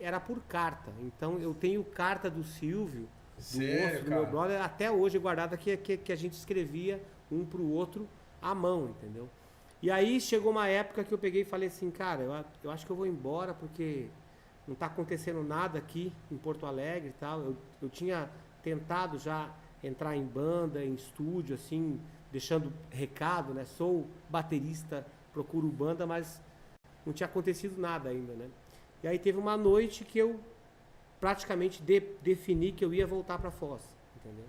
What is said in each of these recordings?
era por carta. Então eu tenho carta do Silvio, Sério, do meu cara? brother, até hoje guardada que a gente escrevia um pro outro à mão, entendeu? E aí chegou uma época que eu peguei e falei assim, cara, eu acho que eu vou embora porque não tá acontecendo nada aqui em Porto Alegre e tal. Eu tinha tentado já entrar em banda, em estúdio, assim, deixando recado, né? Sou baterista, procuro banda, mas não tinha acontecido nada ainda, né? E aí teve uma noite que eu praticamente defini que eu ia voltar para Foz, entendeu?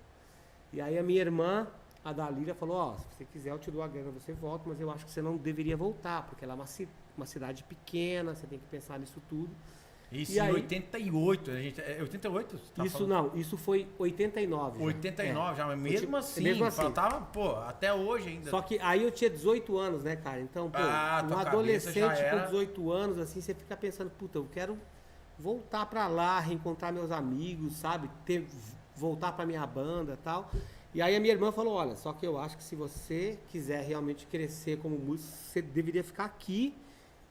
E aí a minha irmã, a Dalila, falou, ó, se você quiser eu te dou a grana, você volta, mas eu acho que você não deveria voltar, porque ela é uma cidade pequena, você tem que pensar nisso tudo. Isso E em aí, 88, a gente, 88? Você tá isso falando? não, isso foi 89 já. 89 já, mas Mesmo assim. faltava, pô, até hoje ainda. Só que aí eu tinha 18 anos, né, cara? Então, pô, um tua cabeça adolescente já era... com 18 anos, assim, você fica pensando, puta, eu quero voltar pra lá, reencontrar meus amigos, sabe? Voltar pra minha banda e tal. E aí a minha irmã falou, olha, só que eu acho que se você quiser realmente crescer como músico, você deveria ficar aqui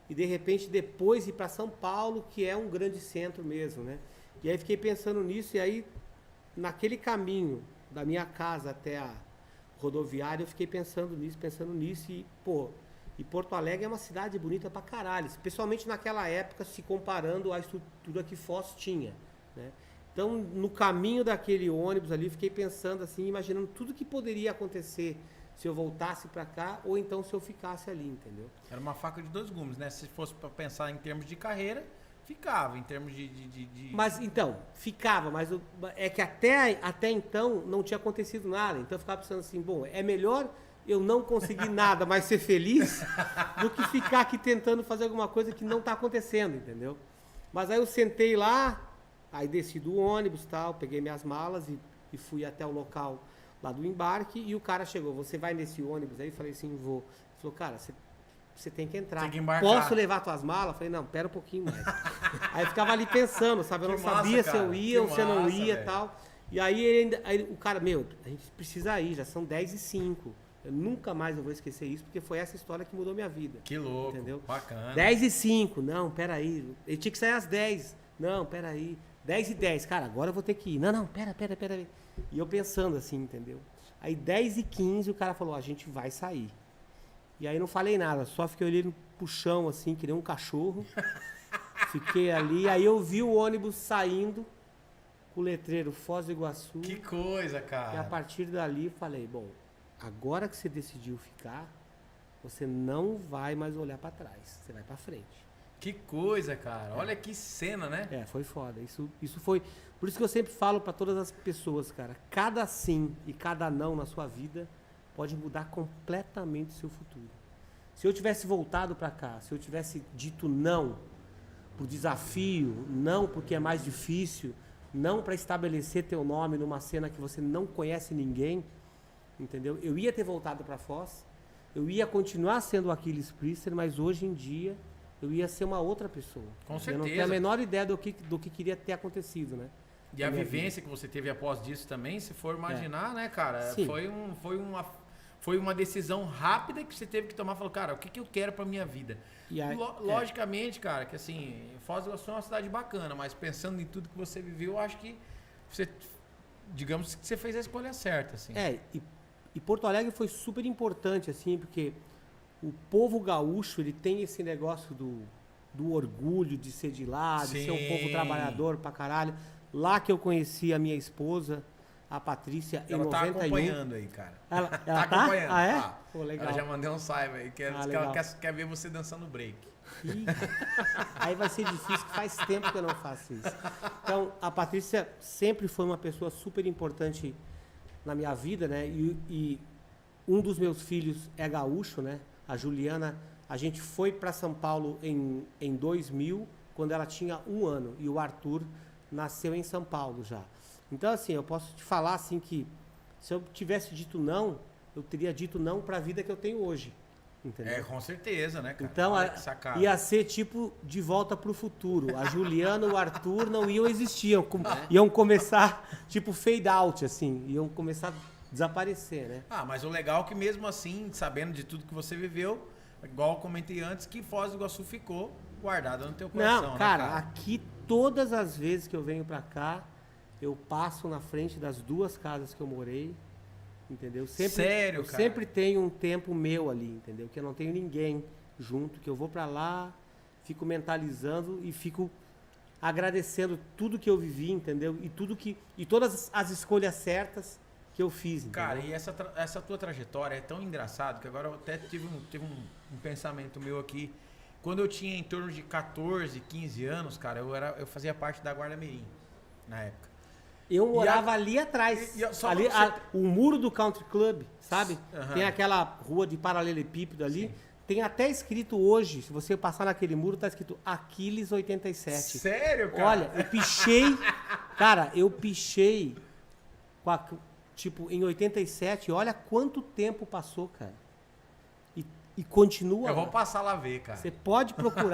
e de repente depois ir pra São Paulo, que é um grande centro mesmo, né? E aí fiquei pensando nisso e aí naquele caminho da minha casa até a rodoviária, eu fiquei pensando nisso e, pô, e Porto Alegre é uma cidade bonita pra caralho, especialmente naquela época, se comparando à estrutura que Foz tinha, né? Então, no caminho daquele ônibus ali, fiquei pensando assim, imaginando tudo que poderia acontecer se eu voltasse pra cá ou então se eu ficasse ali, entendeu? Era uma faca de dois gumes, né? Se fosse pra pensar em termos de carreira, ficava. Em termos de... Mas então, ficava, mas é que até então não tinha acontecido nada. Então eu ficava pensando assim, bom, é melhor eu não conseguir nada, mas ser feliz, do que ficar aqui tentando fazer alguma coisa que não está acontecendo, entendeu? Mas aí eu sentei lá, aí desci do ônibus e tal, peguei minhas malas e fui até o local lá do embarque e o cara chegou, você vai nesse ônibus? Aí eu falei assim, vou. Ele falou, cara, você tem que entrar. Tem que embarcar. Posso levar tuas malas? Eu falei, não, pera um pouquinho mais. Aí eu ficava ali pensando, sabe? Eu Que não massa, sabia se cara. eu ia ou Que se eu não massa, ia e velho. tal. E aí o cara, meu, a gente precisa ir, já são 10h05. Eu nunca mais eu vou esquecer isso, porque foi essa história que mudou minha vida. Que louco, Entendeu? bacana. 10h05, não, peraí. Ele tinha que sair às 10. Não, peraí. 10h10, cara, agora eu vou ter que ir. Não, pera aí. E eu pensando assim, entendeu? Aí 10h15 o cara falou, a gente vai sair. E aí não falei nada, só fiquei olhando pro chão assim, que nem um cachorro. Fiquei ali, aí eu vi o ônibus saindo com o letreiro Foz do Iguaçu. Que coisa, E a cara. partir dali eu falei, bom, agora que você decidiu ficar, você não vai mais olhar pra trás, você vai pra frente. Que coisa, cara. Olha que cena, né? É, foi foda. Isso foi. Por isso que eu sempre falo pra todas as pessoas, cara, cada sim e cada não na sua vida pode mudar completamente o seu futuro. Se eu tivesse voltado pra cá, se eu tivesse dito não pro desafio, não porque é mais difícil, não pra estabelecer teu nome numa cena que você não conhece ninguém, entendeu? Eu ia ter voltado pra Foz, eu ia continuar sendo o Aquiles Priester, mas hoje em dia eu ia ser uma outra pessoa. Com Eu não certeza. tenho a menor ideia do que queria ter acontecido, né? E a Na minha vivência que você teve após disso também, se for imaginar, né, cara? Sim. Foi uma decisão rápida que você teve que tomar. Falou, cara, o que, que eu quero pra minha vida? E aí, Logicamente, cara, que assim, Foz do Iguaçu é uma cidade bacana, mas pensando em tudo que você viveu, eu acho que você, digamos que você fez a escolha certa, assim. E Porto Alegre foi super importante, assim, porque o povo gaúcho, ele tem esse negócio do orgulho de ser de lá, de ser um Sim. povo trabalhador pra caralho. Lá que eu conheci a minha esposa, a Patrícia, em Ela tá 91. acompanhando aí, cara. Ela Tá tá? acompanhando. Ah, é? Tá. Pô, legal. Ela já mandou um saiba aí, que ela legal. quer ver você dançando break. Ih, aí vai ser difícil, que faz tempo que eu não faço isso. Então, a Patrícia sempre foi uma pessoa super importante na minha vida, né? E um dos meus filhos é gaúcho, né? A Juliana, a gente foi para São Paulo em 2000, quando ela tinha 1 ano. E o Arthur nasceu em São Paulo já. Então, assim, eu posso te falar assim que se eu tivesse dito não, eu teria dito não para a vida que eu tenho hoje. Entendeu? É, com certeza, né, cara? Então, Olha que sacada. ia ser tipo de volta pro futuro. A Juliana e o Arthur não iam existir. Iam começar tipo fade out, assim. Iam começar a desaparecer, né? Ah, mas o legal é que mesmo assim, sabendo de tudo que você viveu, igual eu comentei antes, que Foz do Iguaçu ficou guardada no teu coração, Não, né, cara, aqui todas as vezes que eu venho pra cá, eu passo na frente das 2 casas que eu morei, entendeu? Sério, eu cara? sempre tenho um tempo meu ali, entendeu? Que eu não tenho ninguém junto, que eu vou pra lá, fico mentalizando e fico agradecendo tudo que eu vivi, entendeu? E todas as escolhas certas que eu fiz, entendeu? Cara, e essa tua trajetória é tão engraçado que agora eu até tive um pensamento meu aqui. Quando eu tinha em torno de 14, 15 anos, cara, eu fazia parte da Guarda Mirim, na época. Eu morava ali atrás. só Ali, pra você- o muro do Country Club, sabe? Aham. Tem aquela rua de paralelepípedo ali. Sim. Tem até escrito hoje, se você passar naquele muro, tá escrito Aquiles 87. Sério, cara? Olha, eu pichei. Cara, eu pichei. Tipo, em 87, olha quanto tempo passou, cara. E continua. Eu vou passar lá ver, cara. Você pode procurar.